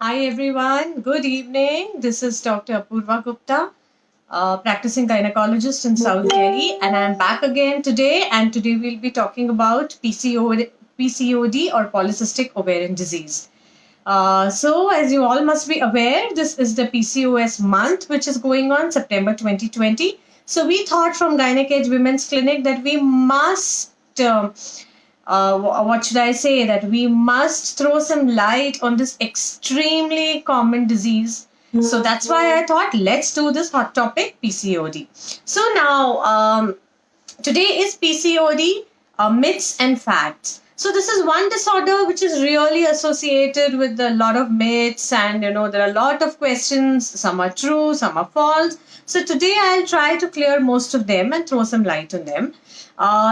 Hi everyone, good evening. This is Dr. Apurva Gupta, practicing gynecologist in South Delhi, and I'm back again today. And today we'll be talking about PCOD or polycystic ovarian disease. So, as you all must be aware, this is the PCOS month, which is going on September 2020. So, we thought from Gynec Edge Women's Clinic that we must what should I say, that we must throw some light on this extremely common disease. So that's why I thought let's do this hot topic PCOD. So now today is PCOD myths and facts. So this is one disorder which is really associated with a lot of myths, and there are a lot of questions. Some are true, some are false. So today I'll try to clear most of them and throw some light on them.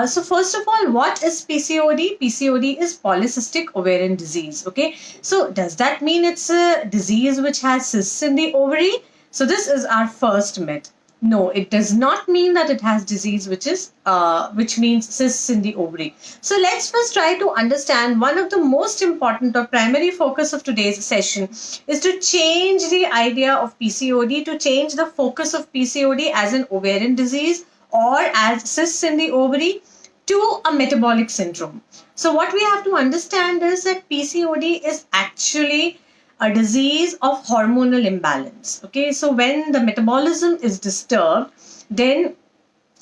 So first of all, what is PCOD? PCOD is polycystic ovarian disease. Okay, so does that mean it's a disease which has cysts in the ovary? So this is our first myth. No, it does not mean that it has disease which means cysts in the ovary. So let's first try to understand one of the most important or primary focus of today's session is to change the idea of PCOD, to change the focus of PCOD as an ovarian disease or as cysts in the ovary to a metabolic syndrome. So what we have to understand is that PCOD is actually a disease of hormonal imbalance. Okay, so when the metabolism is disturbed, then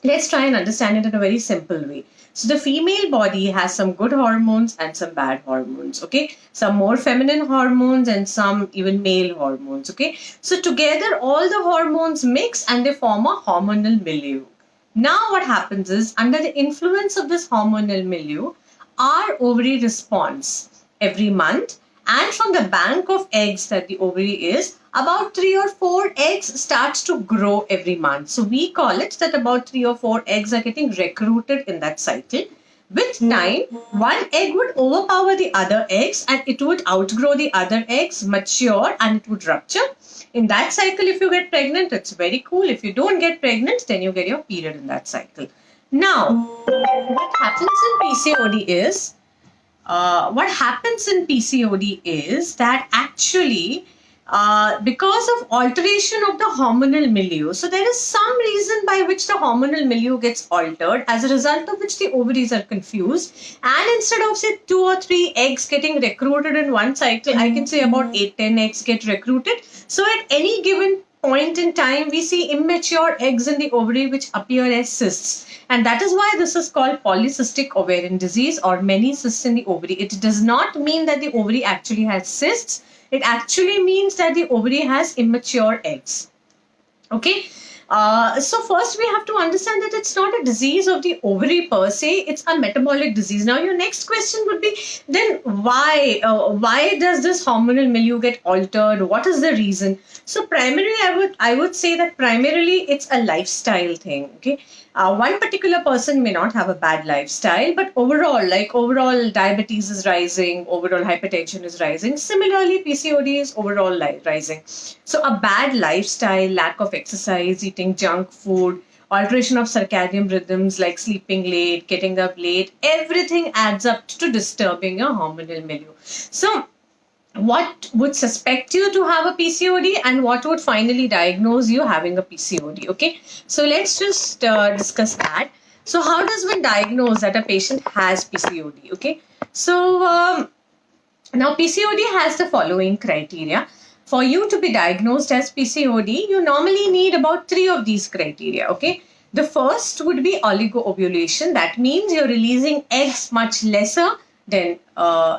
let's try and understand it in a very simple way. So the female body has some good hormones and some bad hormones. Okay, some more feminine hormones and some even male hormones. Okay, so together all the hormones mix and they form a hormonal milieu. Now what happens is, under the influence of this hormonal milieu, our ovary responds every month, and from the bank of eggs that the ovary is, about 3 or 4 eggs starts to grow every month. So we call it that about 3 or 4 eggs are getting recruited in that cycle. With time, one egg would overpower the other eggs and it would outgrow the other eggs, mature, and it would rupture. In that cycle, if you get pregnant, it's very cool. If you don't get pregnant, then you get your period in that cycle. Now, what happens in PCOD is, that actually because of alteration of the hormonal milieu, so there is some reason by which the hormonal milieu gets altered, as a result of which the ovaries are confused, and instead of say 2 or 3 eggs getting recruited in one cycle, I can say about 8-10 eggs get recruited. So at any given point in time, we see immature eggs in the ovary which appear as cysts. And that is why this is called polycystic ovarian disease, or many cysts in the ovary. It does not mean that the ovary actually has cysts. It actually means that the ovary has immature eggs. Okay. So first we have to understand that it's not a disease of the ovary per se, it's a metabolic disease. Now your next question would be, then why does this hormonal milieu get altered? What is the reason? So primarily I would say that primarily it's a lifestyle thing. Okay. One particular person may not have a bad lifestyle, but overall diabetes is rising, overall hypertension is rising. Similarly, PCOD is overall rising. So a bad lifestyle, lack of exercise, eating junk food, alteration of circadian rhythms like sleeping late, getting up late, everything adds up to disturbing your hormonal milieu. So what would suspect you to have a PCOD and what would finally diagnose you having a PCOD? Okay, so let's just discuss that. So how does one diagnose that a patient has PCOD? Okay, so now PCOD has the following criteria. For you to be diagnosed as PCOD, you normally need about 3 of these criteria. Okay, the first would be oligoovulation. That means you're releasing eggs much lesser than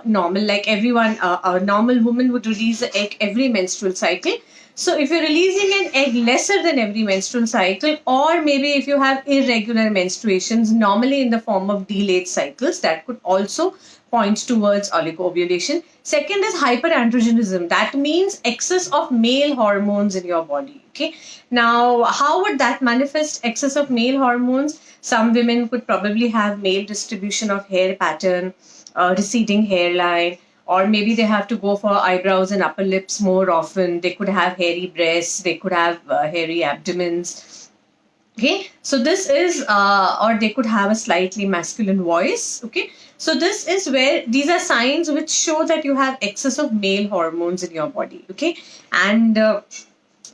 normal. Like everyone, a normal woman would release an egg every menstrual cycle. So if you're releasing an egg lesser than every menstrual cycle, or maybe if you have irregular menstruations, normally in the form of delayed cycles, that could also point towards oligoovulation. Second is hyperandrogenism. That means excess of male hormones in your body. Okay. Now, how would that manifest excess of male hormones? Some women could probably have male distribution of hair pattern, receding hairline, or maybe they have to go for eyebrows and upper lips more often. They could have hairy breasts, they could have hairy abdomens. Okay, so this is, or they could have a slightly masculine voice. Okay, so this is where these are signs which show that you have excess of male hormones in your body. Okay, and the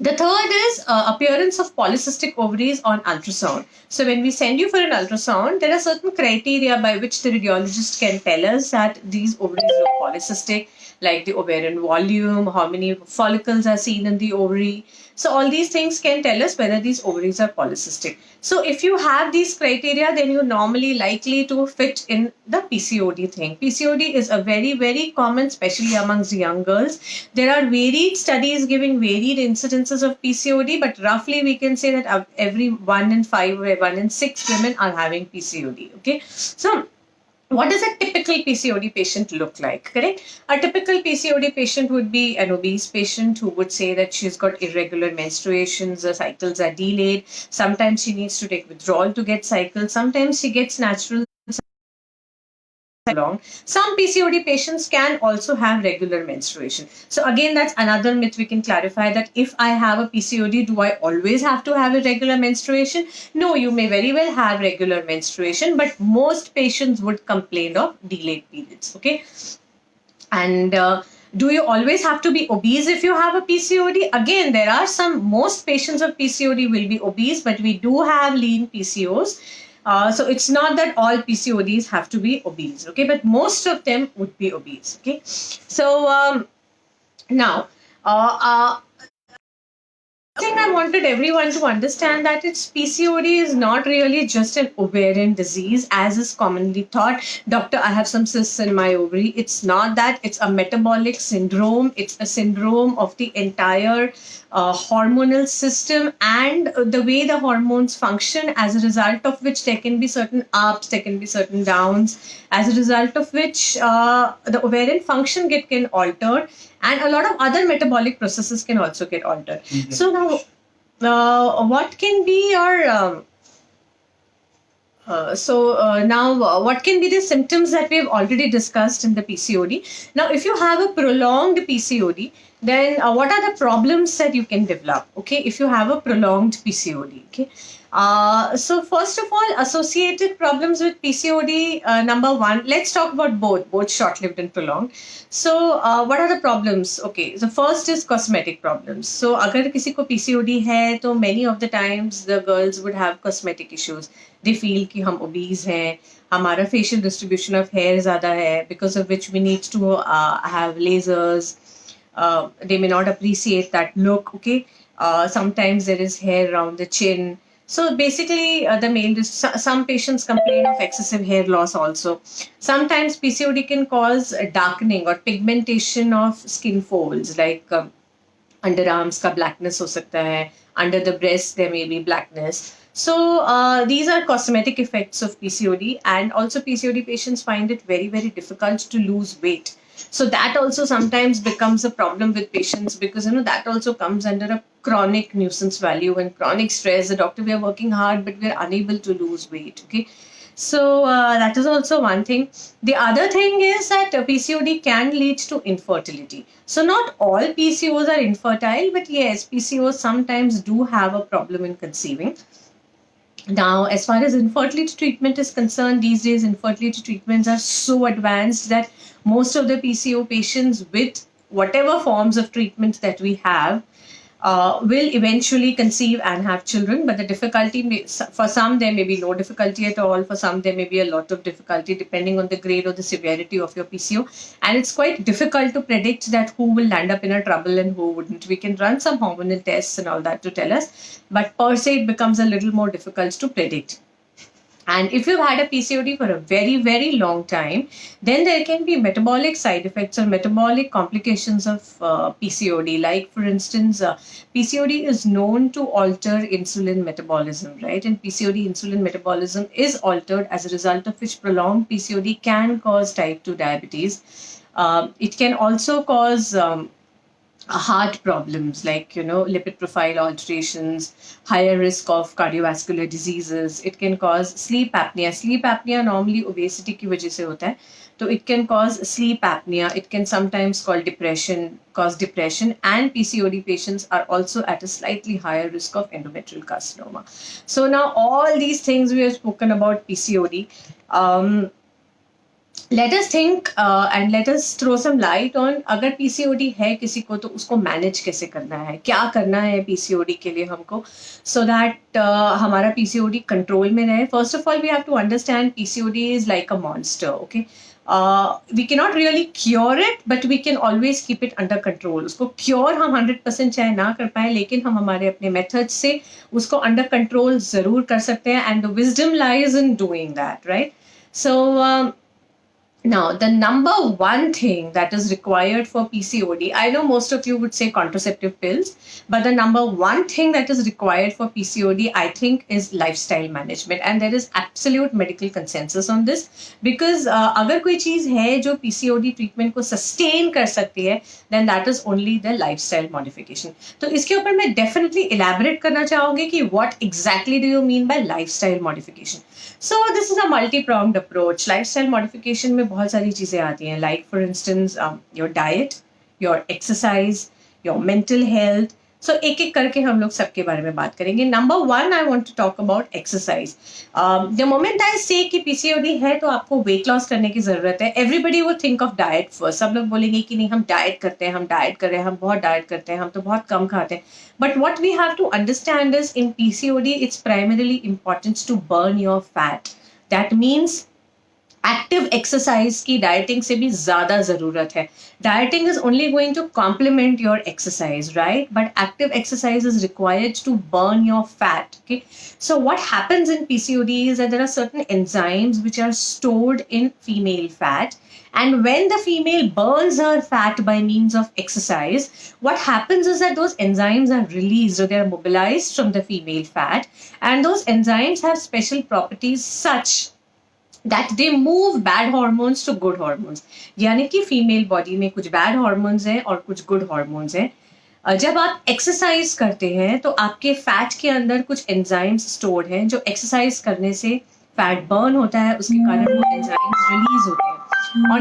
third is appearance of polycystic ovaries on ultrasound. So when we send you for an ultrasound, there are certain criteria by which the radiologist can tell us that these ovaries look polycystic, like the ovarian volume, how many follicles are seen in the ovary. So all these things can tell us whether these ovaries are polycystic. So if you have these criteria, then you're normally likely to fit in the PCOD thing. PCOD is a very, very common, especially amongst young girls. There are varied studies giving varied incidences of PCOD, but roughly we can say that every 1 in 5 or 1 in 6 women are having PCOD. Okay, so what does a typical PCOD patient look like? Correct? A typical PCOD patient would be an obese patient who would say that she's got irregular menstruations, the cycles are delayed. Sometimes she needs to take withdrawal to get cycles. Sometimes she gets natural long. Some PCOD patients can also have regular menstruation. So again, that's another myth we can clarify, that if I have a PCOD, do I always have to have a regular menstruation? No, you may very well have regular menstruation, but most patients would complain of delayed periods. Okay, and do you always have to be obese if you have a PCOD? Again, there are most patients of PCOD will be obese, but we do have lean PCOS. So it's not that all PCODs have to be obese, okay? But most of them would be obese, okay? So now, thing I wanted everyone to understand, that it's PCOD is not really just an ovarian disease as is commonly thought. Doctor, I have some cysts in my ovary. It's not that. It's a metabolic syndrome. It's a syndrome of the entire hormonal system and the way the hormones function, as a result of which there can be certain ups, there can be certain downs, as a result of which the ovarian function can alter, and a lot of other metabolic processes can also get altered. Mm-hmm. So now, what can be your what can be the symptoms that we've already discussed in the PCOD? Now, if you have a prolonged PCOD, then what are the problems that you can develop? Okay, if you have a prolonged PCOD, okay. So first of all, associated problems with PCOD, number one, let's talk about both short-lived and prolonged. So what are the problems? Okay, the first is cosmetic problems. So अगर किसी को PCOD है, तो many of the times the girls would have cosmetic issues. They feel कि हम obese हैं, हमारा facial distribution of hair ज़्यादा है, because of which we need to have lasers. They may not appreciate that look. Okay, sometimes there is hair around the chin. So basically, some patients complain of excessive hair loss also. Sometimes PCOD can cause darkening or pigmentation of skin folds, like underarms ka blackness ho sakta hai, under the breast there may be blackness. So these are cosmetic effects of PCOD, and also PCOD patients find it very, very difficult to lose weight. So that also sometimes becomes a problem with patients, because that also comes under a chronic nuisance value and chronic stress. The doctor, we are working hard, but we are unable to lose weight. Okay. So that is also one thing. The other thing is that PCOD can lead to infertility. So not all PCOs are infertile, but yes, PCOs sometimes do have a problem in conceiving. Now, as far as infertility treatment is concerned, these days infertility treatments are so advanced that most of the PCO patients, with whatever forms of treatment that we have, will eventually conceive and have children. But the difficulty, for some there may be no difficulty at all, for some there may be a lot of difficulty depending on the grade or the severity of your PCO, and it's quite difficult to predict that who will land up in a trouble and who wouldn't. We can run some hormonal tests and all that to tell us, but per se it becomes a little more difficult to predict. And if you've had a PCOD for a very, very long time, then there can be metabolic side effects or metabolic complications of PCOD. Like, for instance, PCOD is known to alter insulin metabolism, right? And PCOD insulin metabolism is altered, as a result of which prolonged PCOD can cause type 2 diabetes. It can also cause heart problems like lipid profile alterations, higher risk of cardiovascular diseases. It can cause sleep apnea normally obesity की वजह से होता है, तो it can cause sleep apnea. It can sometimes cause depression, and PCOD patients are also at a slightly higher risk of endometrial carcinoma. So now all these things we have spoken about PCOD. Let us think and let us throw some light on अगर PCOD है किसी को तो उसको manage कैसे करना है, क्या करना है PCOD के लिए हमको, so that हमारा PCOD कंट्रोल में रहे. First of all, we have to understand PCOD is like a monster, okay? We cannot really cure it, but we can always keep it under control. उसको cure हम 100% चाहे ना कर पाए, लेकिन हम हमारे अपने methods से उसको under control जरूर कर सकते हैं, and the wisdom lies in doing that, right? So now, the number one thing that is required for PCOD, I know most of you would say contraceptive pills, but the number one thing that is required for PCOD, I think, is lifestyle management. And there is absolute medical consensus on this, because अगर कोई चीज है जो PCOD treatment को sustain कर सकती है, then that is only the lifestyle modification. तो इसके ऊपर मैं definitely elaborate करना चाहूँगी कि what exactly do you mean by lifestyle modification. So this is a multi-pronged approach. Lifestyle modification में बहुत सारी चीजें आती हैं, like for instance your diet, your exercise, your mental health. So एक एक करके हम लोग सबके बारे में बात करेंगे. Number one, I want to talk about exercise. The moment I say कि PCOD है तो आपको weight loss करने की जरूरत है, everybody would think of diet first. सब लोग बोलेंगे कि नहीं हम डाइट करते हैं, हम डाइट कर रहे हैं, हम बहुत डाइट करते हैं, हम तो बहुत कम खाते हैं. But what we have to understand is in PCOD, it's primarily important to burn your fat. That means active exercise की डाइटिंग से भी ज्यादा जरूरत है. Dieting is only going to complement your exercise, right? But active exercise is required to burn your fat. Okay, so what happens in PCOD is that there are certain enzymes which are stored in female fat, and when the female burns her fat by means of exercise, what happens is that those enzymes are released, or they are mobilized from the female fat, and those enzymes have special properties such that they move bad hormones to good hormones. यानी कि female body में कुछ bad hormones हैं और कुछ good hormones हैं. जब आप एक्सरसाइज करते हैं तो आपके फैट के अंदर कुछ एंजाइम्स स्टोर्ड हैं, जो एक्सरसाइज करने से फैट बर्न होता है, उसके कारण वो एंजाइम्स रिलीज होते हैं. और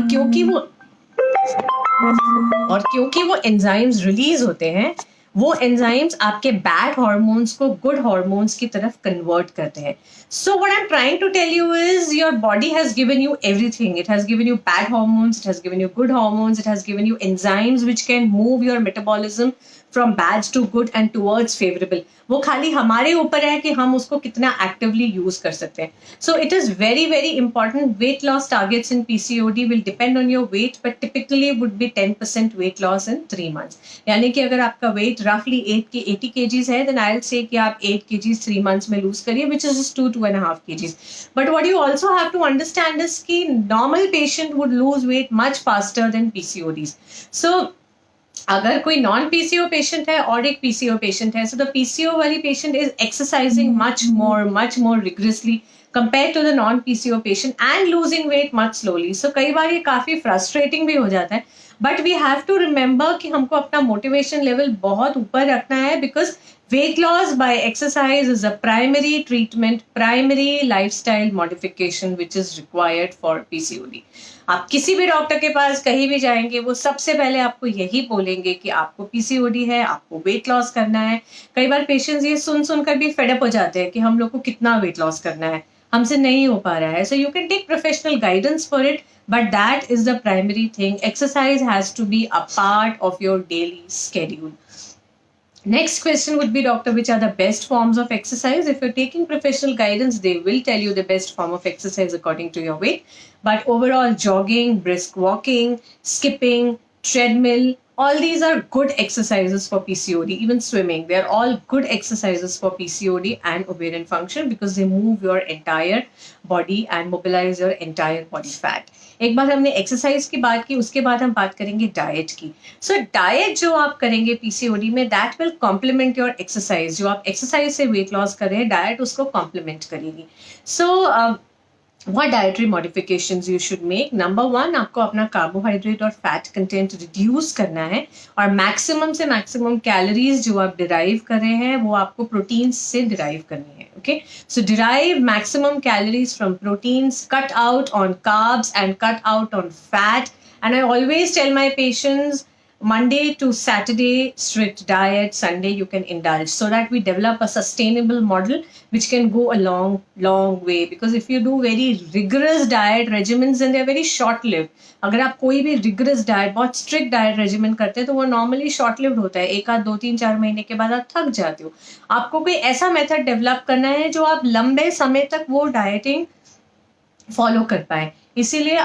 क्योंकि वो एंजाइम्स रिलीज होते हैं, वो एंजाइम्स आपके बैड हॉर्मोन्स को गुड हॉर्मोन्स की तरफ कन्वर्ट करते हैं. So what I'm trying to tell you is your body has given you everything. It has given you bad hormones, it has given you good hormones, it has given you enzymes which can move your metabolism from bad to good and towards favorable. वो खाली हमारे ऊपर है कि हम उसको कितना actively use कर सकते हैं. So it is very very important. Weight loss targets in PCOD will depend on your weight, but typically would be 10% weight loss in 3 months. यानी कि अगर आपका weight roughly 80 kgs है, then I'll say कि आप 8 kgs 3 months में lose करिए, which is just 2.5 kgs. But what you also have to understand is कि normal patient would lose weight much faster than PCODs. So अगर कोई non PCO patient है और एक पीसीओ पेशेंट है, सो द पीसीओ वाली patient is exercising much more rigorously compare to the non PCO patient and losing weight much slowly. So कई बार ये काफी फ्रस्ट्रेटिंग भी हो जाता है, but we have to remember कि हमको अपना मोटिवेशन लेवल बहुत ऊपर रखना है, because weight loss by exercise is a primary treatment, primary lifestyle modification which is required for PCOD. आप किसी भी डॉक्टर के पास कहीं भी जाएंगे, वो सबसे पहले आपको यही बोलेंगे कि आपको PCOD है, आपको वेट लॉस करना है. कई बार पेशेंट्स ये सुनकर भी फेडअप हो जाते हैं कि हम लोग को कितना वेट लॉस करना है, हमसे नहीं हो पा रहा है. So you can take professional guidance for it, but that is the primary thing. Exercise has to be a part of your daily schedule. Next question would be, doctor, which are the best forms of exercise? If you're taking professional guidance, they will tell you the best form of exercise according to your weight. But overall, jogging, brisk walking, skipping, treadmill, all these are good exercises for PCOD. Even swimming, they are all good exercises for PCOD and ovarian function, because they move your entire body and mobilize your entire body fat. एक बार हमने exercise की बात की, उसके बाद हम बात करेंगे डाइट की. सो डाइट जो आप करेंगे पीसीओडी में, that will complement your exercise. जो आप एक्सरसाइज से वेट लॉस कर रहे हैं, डाइट उसको कॉम्प्लीमेंट करेगी. सो what dietary modifications you should make. Number one, आपको अपना कार्बोहाइड्रेट और फैट कंटेंट रिड्यूस करना है और मैक्सिमम से मैक्सिमम कैलोरीज जो आप डिराइव कर रहे हैं वो आपको प्रोटीन से डिराइव करनी है. Okay, so derive maximum calories from proteins, cut out on carbs and cut out on fat. And I always tell my patients, Monday to Saturday strict diet, Sunday you can indulge, so that we develop a sustainable model which can go a long way. Because if you do very rigorous diet regimens, then they are very short lived. अगर आप कोई भी rigorous diet, बहुत strict diet regimen करते हैं तो वो normally short lived होता है. एक आध 2-3-4 महीने के बाद आप थक जाते हो. आपको कोई ऐसा मेथड डेवलप करना है जो आप लंबे समय तक वो डाइटिंग फॉलो कर पाए. इसीलिए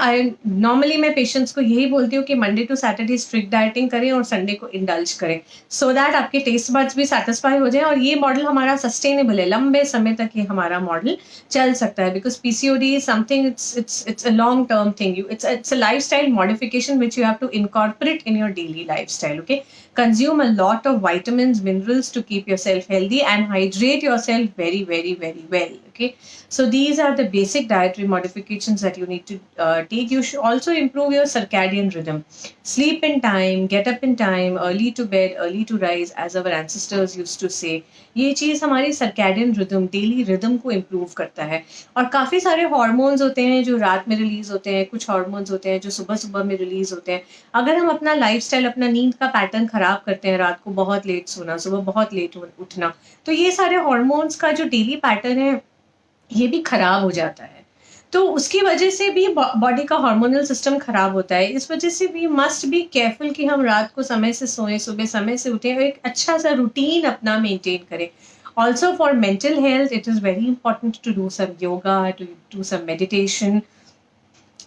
नॉर्मली मैं पेशेंट्स को यही बोलती हूँ कि Monday to Saturday strict dieting करें और संडे को इंडल्ज करें, सो दैट आपके टेस्ट बड्स भी सेटिस्फाई हो जाए और ये मॉडल हमारा सस्टेनेबल है, लंबे समय तक ये हमारा मॉडल चल सकता है. Because PCOD is something, it's a long term thing. It's a lifestyle modification which you have to incorporate in your daily lifestyle. Okay, consume a lot of vitamins, minerals to keep yourself healthy and hydrate yourself very well. Okay, so these are the basic dietary modifications that you need to take. You should also improve your circadian rhythm. Sleep in time, get up in time, early to bed, early to rise, as our ancestors used to say. ये चीज़ हमारी circadian rhythm, daily rhythm को improve करता है. और काफ़ी सारे hormones होते हैं जो रात में रिलीज होते हैं, कुछ हार्मोन्स होते हैं जो सुबह सुबह में रिलीज होते हैं. अगर हम अपना लाइफस्टाइल, अपना नींद का पैटर्न खराब करते हैं, रात को बहुत लेट सोना, सुबह बहुत लेट उठना, तो ये सारे हार्मोन्स का जो डेली पैटर्न है ये भी खराब हो जाता है. तो उसकी वजह से भी बॉडी का हार्मोनल सिस्टम खराब होता है. इस वजह से भी मस्ट बी केयरफुल कि हम रात को समय से सोएं, सुबह समय से उठें और एक अच्छा सा रूटीन अपना मेंटेन करें. Also for mental health, it is very important to do some yoga, to do some meditation.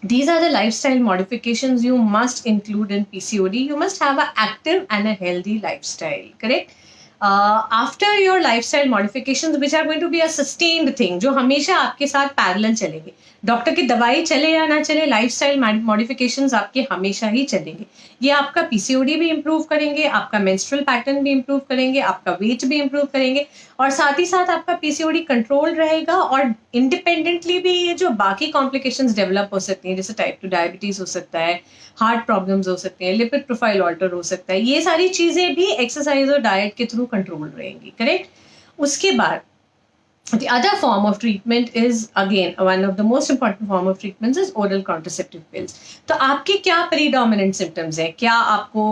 These are the lifestyle modifications you must include in PCOD. You must have an active and a healthy lifestyle, correct? After your lifestyle modifications, which are going to be a sustained thing, जो हमेशा आपके साथ parallel चलेंगे. Doctor की दवाई चले या ना चले, लाइफस्टाइल मॉडिफिकेशंस आपके हमेशा ही चलेंगे. ये आपका पीसीओडी भी इम्प्रूव करेंगे, आपका मेंस्ट्रुअल पैटर्न भी इम्प्रूव करेंगे, आपका वेट भी इम्प्रूव करेंगे और साथ ही साथ आपका पीसीओडी कंट्रोल रहेगा. और इंडिपेंडेंटली भी ये जो बाकी कॉम्प्लिकेशंस डेवलप हो सकती हैं, जैसे टाइप 2 डायबिटीज हो सकता है, हार्ट प्रॉब्लम्स हो सकते हैं, लिपिड प्रोफाइल ऑल्टर हो सकता है, ये सारी चीजें भी एक्सरसाइज और डाइट के थ्रू कंट्रोल रहेंगी, करेक्ट. उसके बाद the other form of treatment is, again, one of the most important form of treatments is oral contraceptive pills. तो आपके क्या predominant symptoms हैं? क्या आपको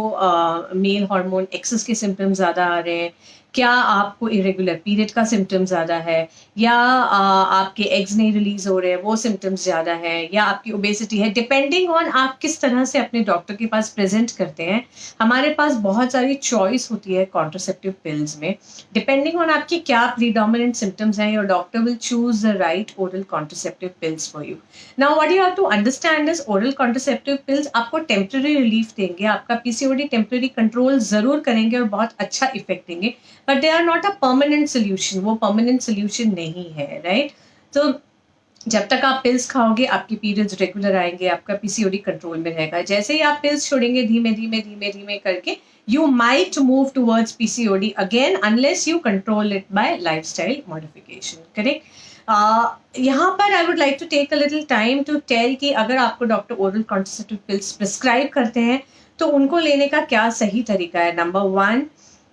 मेल हार्मोन एक्सेस के symptoms ज़्यादा आ रहे हैं? क्या आपको इरेगुलर पीरियड का सिम्टम ज़्यादा है, या आपके एग्स नहीं रिलीज हो रहे हैं वो सिम्टम्स ज़्यादा है, या आपकी ओबेसिटी है. डिपेंडिंग ऑन आप किस तरह से अपने डॉक्टर के पास प्रेजेंट करते हैं, हमारे पास बहुत सारी चॉइस होती है कॉन्ट्रासेप्टिव पिल्स में. डिपेंडिंग ऑन आपकी क्या प्रीडोमिनेंट सिम्टम्स हैं, your doctor will choose the right oral contraceptive pills for you. Now what you have to understand is oral contraceptive pills आपको टेम्पररी रिलीफ देंगे, आपका पीसीओडी टेम्पररी कंट्रोल जरूर करेंगे और बहुत अच्छा इफेक्ट देंगे, but they are not a permanent solution. वो परमानेंट सोल्यूशन नहीं है, राइट. तो जब तक आप पिल्स खाओगे आपकी पीरियड्स रेगुलर आएंगे, आपका पीसीओडी कंट्रोल में रहेगा. जैसे ही आप पिल्स छोड़ेंगे धीमे धीमे करके you might move towards PCOD again unless you control it by lifestyle modification, correct? यहाँ पर I would like to take a little time to tell कि अगर आपको doctor oral contraceptive pills prescribe करते हैं तो उनको लेने का क्या सही तरीका है. Number 1,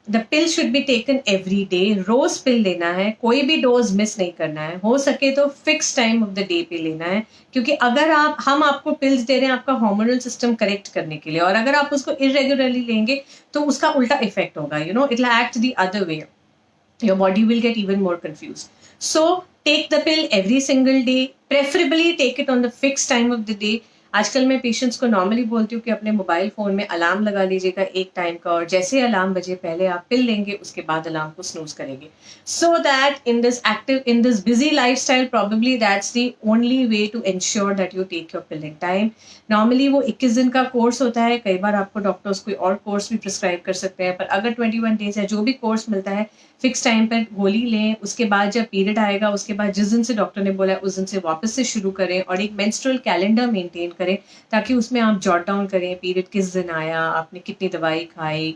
the pill should be taken every day. रोज पिल लेना है, कोई भी डोज मिस नहीं करना है, हो सके तो fix time of the day पे लेना है. क्योंकि अगर हम आपको पिल्स दे रहे हैं आपका हार्मोनल सिस्टम करेक्ट करने के लिए, और अगर आप उसको इरेगुलरली लेंगे तो उसका उल्टा इफेक्ट होगा. It will act the other way, your body will get even more confused. So take the pill every single day, preferably take it on the fixed time of the day. आजकल मैं patients को normally बोलती हूँ कि अपने mobile phone में alarm लगा लीजिएगा एक टाइम का, और जैसे अलार्म बजे पहले आप पिल लेंगे, उसके बाद अलार्म को स्नूज करेंगे. So that in this busy lifestyle probably that's the only way to ensure that you take your pill in time. Normally वो 21 दिन का कोर्स होता है, कई बार आपको डॉक्टर्स कोई और कोर्स भी प्रिस्क्राइब कर सकते हैं, पर अगर 21 डेज है, जो भी कोर्स मिलता है फिक्स टाइम पर गोली लें. उसके बाद जब पीरियड आएगा उसके बाद जिस दिन से डॉक्टर ने बोला उस दिन से वापस से शुरू करें, और एक मेंस्ट्रुअल कैलेंडर मेंटेन करें, ताकि उसमें आप जॉट डाउन करें पीरियड किस दिन आया, आपने कितनी दवाई खाई,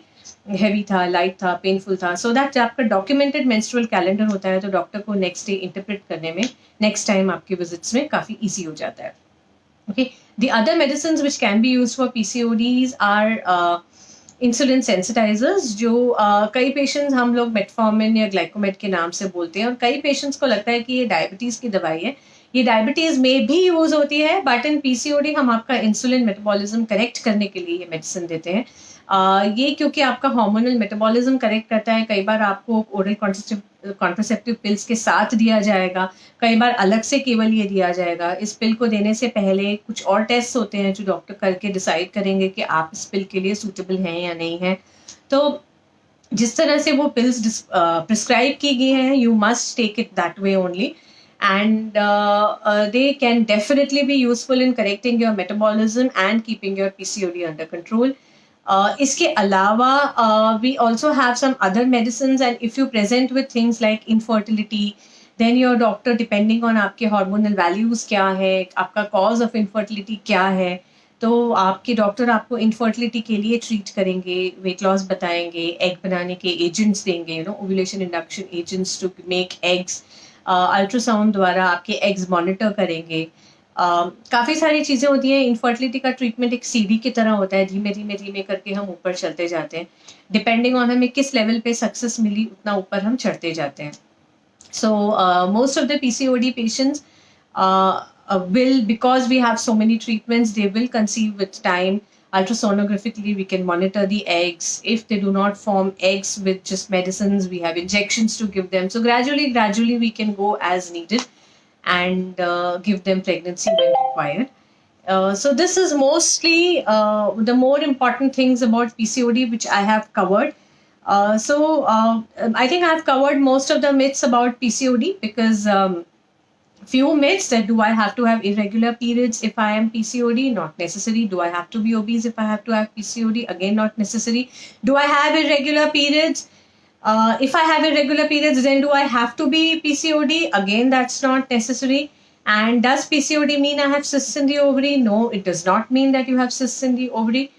हैवी था, लाइट था, पेनफुल था, सो दैट आपका डॉक्यूमेंटेड मेंस्ट्रुअल कैलेंडर होता है तो डॉक्टर को नेक्स्ट डे इंटरप्रेट करने में नेक्स्ट टाइम आपके विजिट्स में काफ़ी ईजी हो जाता है. Okay, the other medicines which can be used for PCODs are insulin sensitisers, जो कई पेशेंट्स हम लोग मेटफॉर्मिन या ग्लाइकोमेट के नाम से बोलते हैं, और कई पेशेंट्स को लगता है कि ये डायबिटीज़ की दवाई है. ये डायबिटीज़ में भी यूज़ होती है, बट इन पीसीओडी हम आपका इंसुलिन मेटाबॉलिज्म करेक्ट करने के लिए ये मेडिसिन देते हैं. ये क्योंकि आपका हार्मोनल मेटाबॉलिज्म करेक्ट करता है. कई बार आपको ओरल कॉन्ट्रासेप्टिव पिल्स के साथ दिया जाएगा, कई बार अलग से केवल ये दिया जाएगा. इस पिल को देने से पहले कुछ और टेस्ट होते हैं जो डॉक्टर करके डिसाइड करेंगे कि आप इस पिल के लिए सूटेबल हैं या नहीं है. तो जिस तरह से वो पिल्स प्रिस्क्राइब की गई हैं, you must take it that way only, and they can definitely be useful in correcting your metabolism and keeping your PCOD under control. इसके अलावा we also have some other medicines, and if you present with things like infertility, then your doctor, depending on आपके hormonal values क्या है, आपका cause of infertility क्या है, तो आपके डॉक्टर आपको इनफर्टिलिटी के लिए ट्रीट करेंगे, वेट लॉस बताएंगे, एग बनाने के एजेंट्स देंगे, ovulation induction agents to make eggs, ultrasound द्वारा आपके एग्स मॉनिटर करेंगे. काफ़ी सारी चीज़ें होती हैं. इनफर्टिलिटी का ट्रीटमेंट एक सीढ़ी की तरह होता है, धीमे धीमे धीमे करके हम ऊपर चलते जाते हैं. डिपेंडिंग ऑन हमें किस लेवल पे सक्सेस मिली, उतना ऊपर हम चढ़ते जाते हैं. So most of the PCOD patients will, because we have so many treatments, they will conceive with time. Ultrasonographically, we can monitor the eggs. If they do not form eggs with just medicines, we have injections to give them. So gradually, we can go as needed and give them pregnancy when required. So this is mostly the more important things about PCOD which I have covered. I think I've covered most of the myths about PCOD, because few myths that do I have to have irregular periods if I am PCOD? Not necessary. Do I have to be obese if I have to have PCOD? Again, not necessary. Do I have irregular periods? If I have irregular periods, then do I have to be PCOD? Again, that's not necessary. And does PCOD mean I have cysts in the ovary? No, it does not mean that you have cysts in the ovary.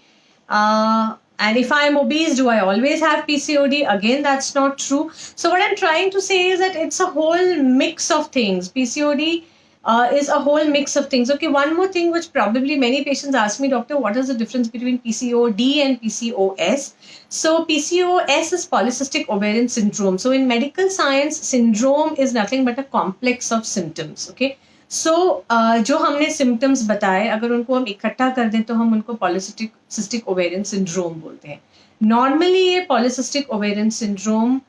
And if I am obese, do I always have PCOD? Again, that's not true. So what I'm trying to say is that it's a whole mix of things. PCOD is a whole mix of things. Okay, one more thing which probably many patients ask me, doctor, what is the difference between PCOD and PCOS? So PCOS is polycystic ovarian syndrome. So in medical science, syndrome is nothing but a complex of symptoms. Okay. सो जो हमने symptoms बताए, अगर उनको हम इकट्ठा कर दें तो हम उनको पॉलीसिस्टिक ओवेरियन सिंड्रोम बोलते हैं. नॉर्मली ये polycystic ovarian syndrome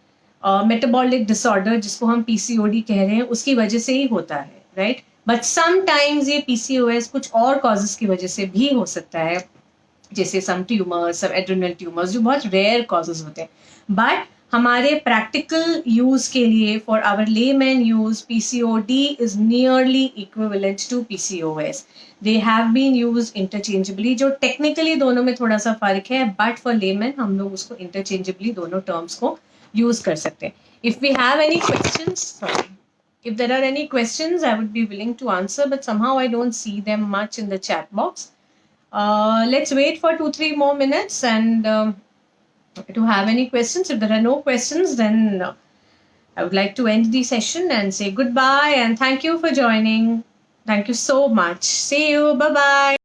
metabolic disorder, जिसको हम पीसीओडी कह रहे हैं, उसकी वजह से ही होता है, राइट. बट समटाइम्स ये पीसीओएस कुछ और कॉजेस की वजह से भी हो सकता है, जैसे सम ट्यूमर्स, सम एड्रेनल ट्यूमर्स, जो बहुत रेयर कॉजेस होते हैं. बट हमारे प्रैक्टिकल यूज के लिए, for our layman use, PCOD is nearly equivalent to PCOS. They have been used interchangeably. जो टेक्निकली दोनों में थोड़ा सा फर्क है, बट फॉर लेमैन हम लोग उसको इंटरचेंजेबली दोनों टर्म्स को यूज कर सकते हैं. If we have any questions, sorry, if there are any questions, I would be willing to answer, but somehow I don't see them much in the chat box. Let's wait for 2-3 more minutes and to have any questions. If there are no questions, then I would like to end the session and say goodbye and thank you for joining. Thank you so much. See you. Bye-bye.